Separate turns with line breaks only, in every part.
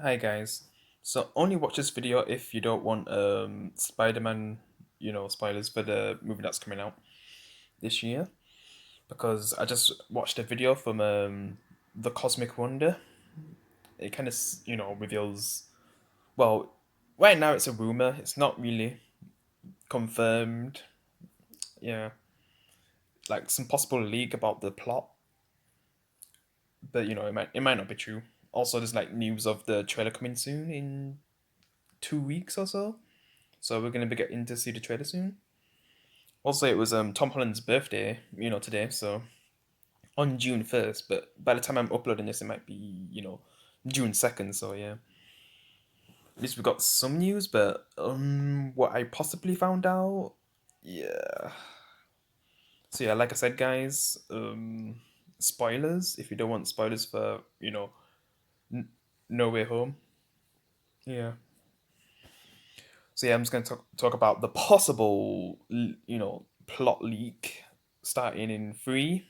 Hi guys. So only watch this video if you don't want Spider-Man, spoilers for the movie that's coming out this year. Because I just watched a video from The Cosmic Wonder. It kind of, reveals, well, right now it's a rumor. It's not really confirmed. Yeah, like some possible leak about the plot, but it might not be true. Also, there's like news of the trailer coming soon in 2 weeks or so. So we're gonna be getting to see the trailer soon. Also, it was Tom Holland's birthday, today, so on June 1st. But by the time I'm uploading this, it might be June 2nd. So yeah, at least we got some news. But what I possibly found out, yeah. So yeah, like I said, guys, spoilers. If you don't want spoilers for N- No Way Home, yeah. So yeah, I'm just gonna talk about the possible plot leak starting in 3,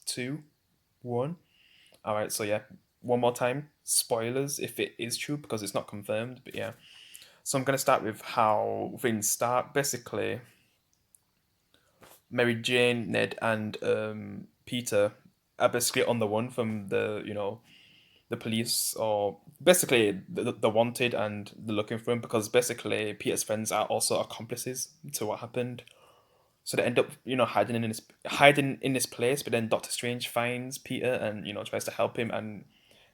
2, 1. All right, so yeah, one more time, spoilers if it is true because it's not confirmed, but yeah. So I'm gonna start with how things start. Basically, Mary Jane, Ned, and Peter are basically on the run from the police, or basically the wanted, and they're looking for him because basically Peter's friends are also accomplices to what happened. So they end up, hiding in this place. But then Doctor Strange finds Peter and tries to help him and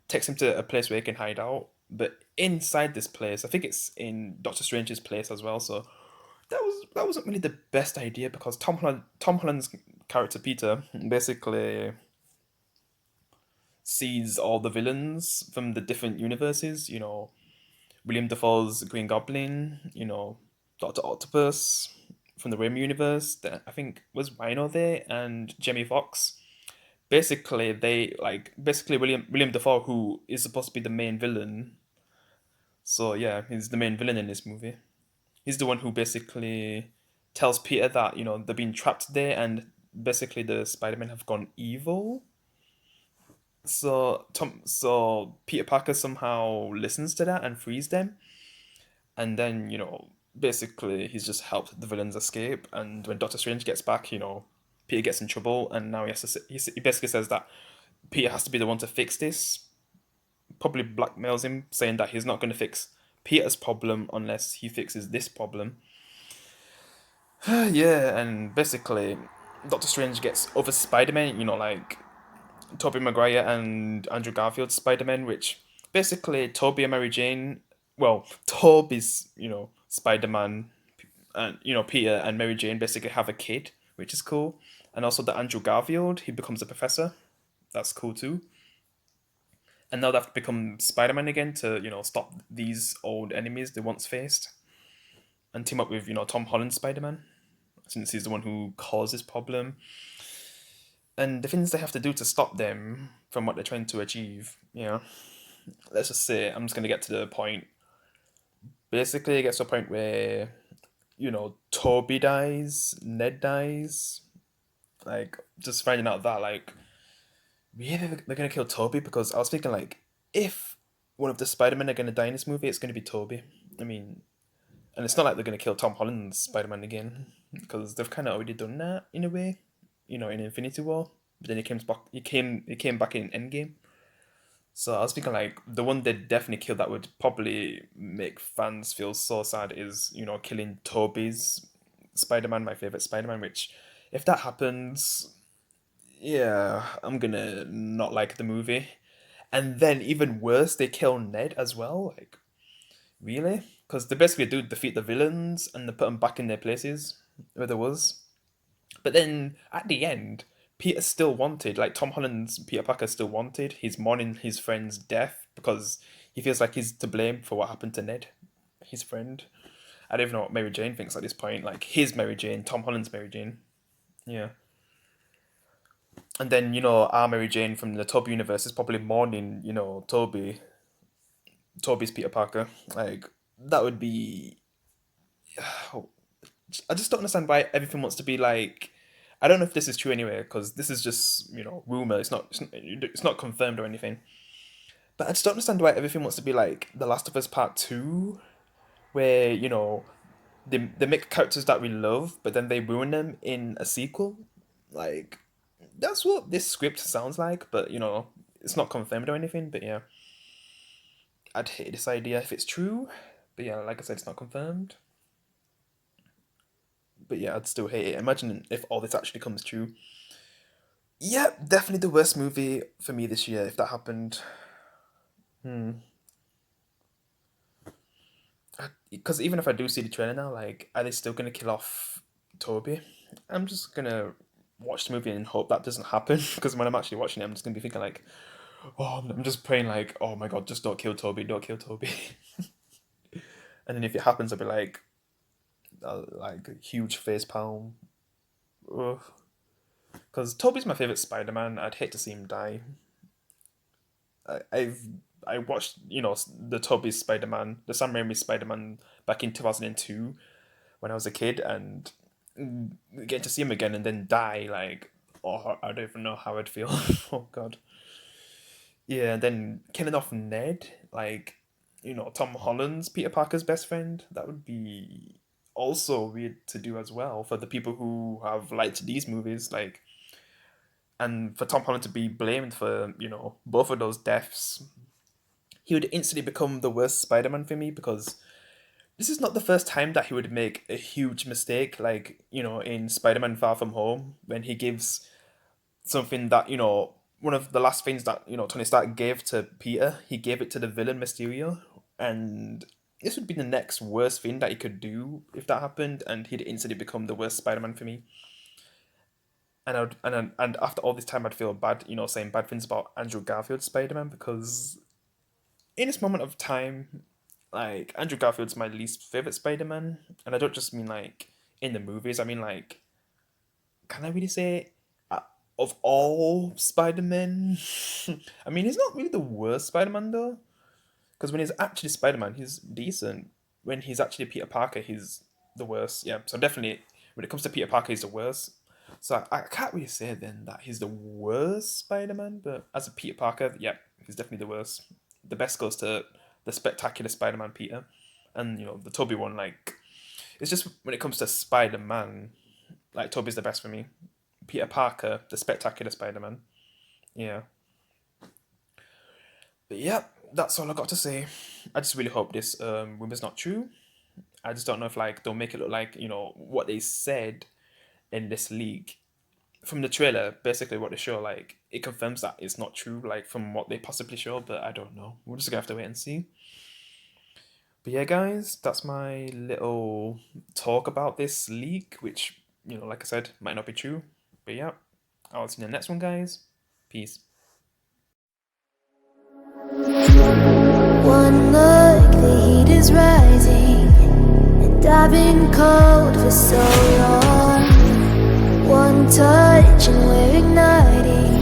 takes him to a place where he can hide out. But inside this place, I think it's in Doctor Strange's place as well. So that wasn't really the best idea because Tom Holland's character Peter basically sees all the villains from the different universes. William Dafoe's Green Goblin. Doctor Octopus from the Rim universe. I think was Rhino there, and Jamie Foxx. Basically, William Dafoe, who is supposed to be the main villain. So yeah, he's the main villain in this movie. He's the one who basically tells Peter that they're being trapped there, and basically the Spider-Men have gone evil. So Peter Parker somehow listens to that and frees them, and then basically he's just helped the villains escape. And when Doctor Strange gets back, Peter gets in trouble, and now he basically says that Peter has to be the one to fix this. Probably blackmails him, saying that he's not going to fix Peter's problem unless he fixes this problem. Yeah, and basically, Doctor Strange gets other Spider-Man, like Tobey Maguire and Andrew Garfield Spider-Man, which basically Tobey and Mary Jane, well, Tobey's, Spider-Man, and, Peter and Mary Jane basically have a kid, which is cool. And also the Andrew Garfield, he becomes a professor. That's cool too. And now they have to become Spider-Man again to, stop these old enemies they once faced. And team up with, Tom Holland Spider-Man, since he's the one who caused this problem. And the things they have to do to stop them from what they're trying to achieve, let's just say, I'm just gonna get to the point. Basically, it gets to a point where, Toby dies, Ned dies. Like, just finding out that, like, really, they're gonna kill Toby, because I was thinking, like, if one of the Spider-Men are gonna die in this movie, it's gonna be Toby. I mean, and it's not like they're gonna kill Tom Holland's Spider-Man again, because they've kind of already done that in a way, in Infinity War. But then he came back. He came back in Endgame. So I was thinking, like, the one they definitely killed that would probably make fans feel so sad is killing Toby's Spider-Man, my favorite Spider-Man. Which, if that happens, yeah, I'm gonna not like the movie. And then even worse, they kill Ned as well. Like, really? Because they basically do defeat the villains and they put them back in their places where there was. But then at the end, Peter's still wanted. Like, Tom Holland's Peter Parker still wanted. He's mourning his friend's death because he feels like he's to blame for what happened to Ned, his friend. I don't even know what Mary Jane thinks at this point. Like, his Mary Jane, Tom Holland's Mary Jane. Yeah. And then, our Mary Jane from the Toby universe is probably mourning, Toby's Peter Parker. Like, that would be. I just don't understand why everything wants to be like. I don't know if this is true anyway, because this is just rumor. It's not confirmed or anything. But I just don't understand why everything wants to be like The Last of Us Part 2, where, they make characters that we love, but then they ruin them in a sequel. Like, that's what this script sounds like, but, it's not confirmed or anything, but yeah. I'd hate this idea if it's true, but yeah, like I said, it's not confirmed. But yeah, I'd still hate it. Imagine if all this actually comes true. Yeah, definitely the worst movie for me this year if that happened. Hmm. Because even if I do see the trailer now, like, are they still gonna kill off Toby? I'm just gonna watch the movie and hope that doesn't happen. Because when I'm actually watching it, I'm just gonna be thinking like, oh, I'm just praying like, oh my god, just don't kill Toby, don't kill Toby. And then if it happens, I'll be like a huge face palm. Because Toby's my favorite Spider-Man. I'd hate to see him die. I've I watched the Tobey Spider-Man, the Sam Raimi Spider-Man back in 2002 when I was a kid, and getting to see him again and then die, like, oh, I don't even know how I'd feel. Oh god. Yeah, and then killing off Ned, like, Tom Holland's Peter Parker's best friend. That would be also weird to do as well for the people who have liked these movies, like, and for Tom Holland to be blamed for both of those deaths. He would instantly become the worst Spider-Man for me because this is not the first time that he would make a huge mistake, like, in Spider-Man Far From Home, when he gives something that, one of the last things that, Tony Stark gave to Peter, he gave it to the villain Mysterio. And this would be the next worst thing that he could do if that happened, and he'd instantly become the worst Spider-Man for me. And after all this time, I'd feel bad, saying bad things about Andrew Garfield's Spider-Man because in this moment of time, like, Andrew Garfield's my least favorite Spider-Man, and I don't just mean like in the movies. I mean, like, can I really say of all Spider-Men? I mean, he's not really the worst Spider-Man though, because when he's actually Spider-Man, he's decent. When he's actually Peter Parker, he's the worst. Yeah, so definitely when it comes to Peter Parker, he's the worst. So I can't really say then that he's the worst Spider-Man, but as a Peter Parker, yeah, he's definitely the worst. The best goes to the spectacular Spider-Man Peter, and the Toby one. Like, it's just when it comes to Spider-Man, like, Toby's the best for me. Peter Parker, the spectacular Spider-Man. Yeah, but yeah, that's all I got to say. I just really hope this rumor's not true. I just don't know if, like, they'll make it look like what they said in this leak from the trailer. Basically, what they show, like, it confirms that it's not true, like, from what they possibly show. But I don't know. We're just gonna have to wait and see. But yeah, guys, that's my little talk about this leak, which, like I said, might not be true. But yeah, I'll see you in the next one, guys. Peace.
One look, the heat is rising, and I've been cold for so long. One touch and we're igniting.